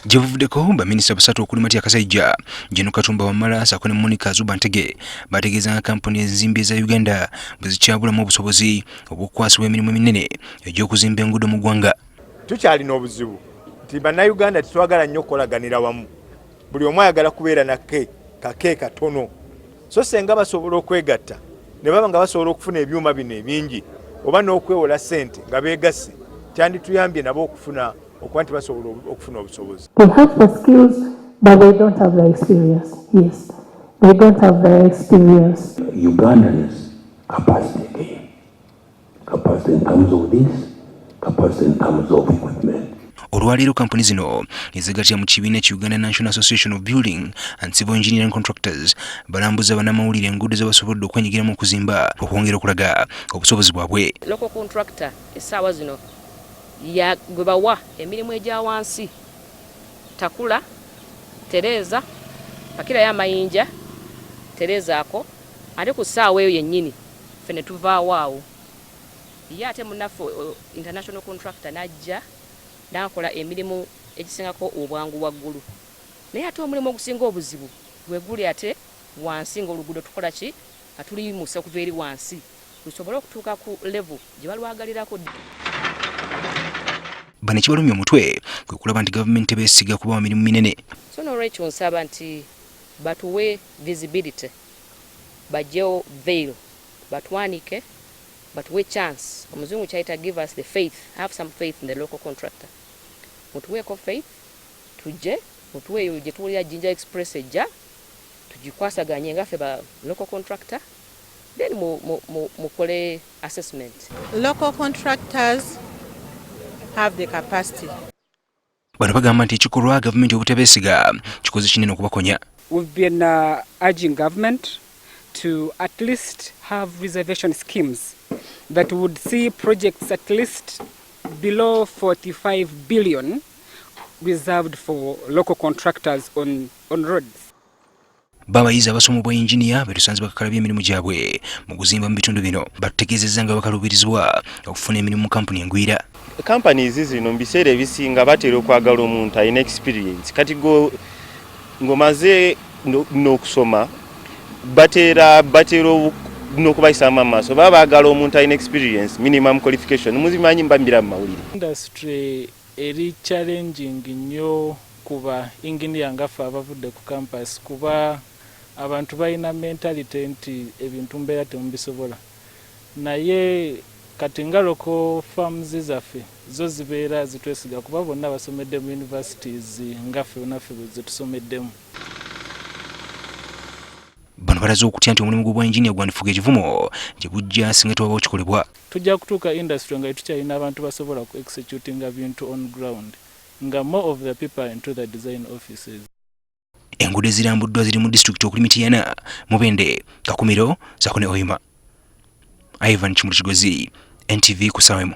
Gyevuddeko baminisita basatu okuli Mati Akasajja, Jeno Katumba Wamala sako ne Monica Zuba Ntege bategeeza Kampuni ezizimba za Uganda bwe zikyabulamu obusobozi obw'okukwasibwa emirimu eminene egy'okuzimba enguudo mu ggwanga. Tukyalina obuzibu nti banayuganda tetwagala nnyo okolaganira wamu, buli omu ayagala kubeera nake kake katono, so senga basobola okwegatta ne baba nga basobola okufuna ebyuma bino ebingi oba n'okwewola ssente nga beegasse, kyandituyambye nabo okufuna okuba nti basobola okufuna obusobozi. They have the skills but they don't have the experience. Yes, they don't have the experience. Ugandans capacity again. Capacity in terms of this, capacity in terms of equipment. Olwaleero kampuni zino ezigattira mu kibiina ki Uganda National Association of Building and Civil Engineering Contractors balambuzza banamawulire enguudo ze basobodde okwenyigiramu okuzimba okwongera okulaga obusobozi bwabwe. Local contractor essaawa zino ya gwe bawa emirimu egya wansi takula tereza pakira y'amayinja terezaako ate ku ssaawa eyo yennyini ffe ne tuvaawo awo ye ate munaffe international contractor n'ajja n'akola emirimu egisingako obwangu waggulu, naye ate omulimu ogusinga obuzibu bwe guli ate wansi ng'oluguudo tukola ki atuliyimusa okuva eri wansi lusobole okutuuka ku level gye balwagalirako. Bano ekibalumya omutwe kwe kulaba nti gavumenti beesiga kubawa mirimu minene. So n'olwekyo nsaba nti batuwe visibility, bajjewo veil, batwanike, batuwe chance. Omuzungu kyayita give us the faith, have some faith in the local contractor. Mutuweeko faith, tujje, mutuweeyo gye tuwulira Jinja Express ejja, tugikwasaganye nga ffe ba local contractor, then mukole assessment. Local contractors have the capacity. Bano bagamba nti ekikolwa gavumenti obutebeesiga kikoze kinene okubakonya. We've been urging government to at least have reservation schemes that would see projects at least below 45 billion reserved for local contractors on roads. Babayizi abasoma Bayinginiya betusanze bakakalabya emirimu gyabwe mu kuzimba mu bitundu bino bategeezezza nga bakaluubirizibwa okufuna emirimu mu kampuni engwira. Companies zino mu biseera ebisinga batera okwagala omuntu alina experience, kati ngomaze n'okusoma batera n'okubayisaamu amaaso baba baagala omuntu alina experience, minimum qualification. Muzimanyi mbambira mu mawulire. Industry eri challenging nnyo kuba engineer ngaffe abavudde ku campus, kuba abantu balina mentality nti ebintu mbeera temubisobola, naye kati nga local farms zaffe zo zibeera zitwesiga kuba bonna basomedde mu universities ngaffe naffe bwe tusomeddemu. Bano balaze okutya nti omulimu gw'obwenjiniya gwandifuga ekivumo gye gujja singa tewaba kikolebwa. Tujja kutuuka industry nga tukyalina abantu basobola ku executinga bintu on ground, nga more of the people into the design offices. Enguudo ezirambuddwa ziri mu district okuli Mitiyana, Mubende, Kakumiro, Sakone Oyima. Ivan Chimuli Kigozi, NTV ku Sawemo.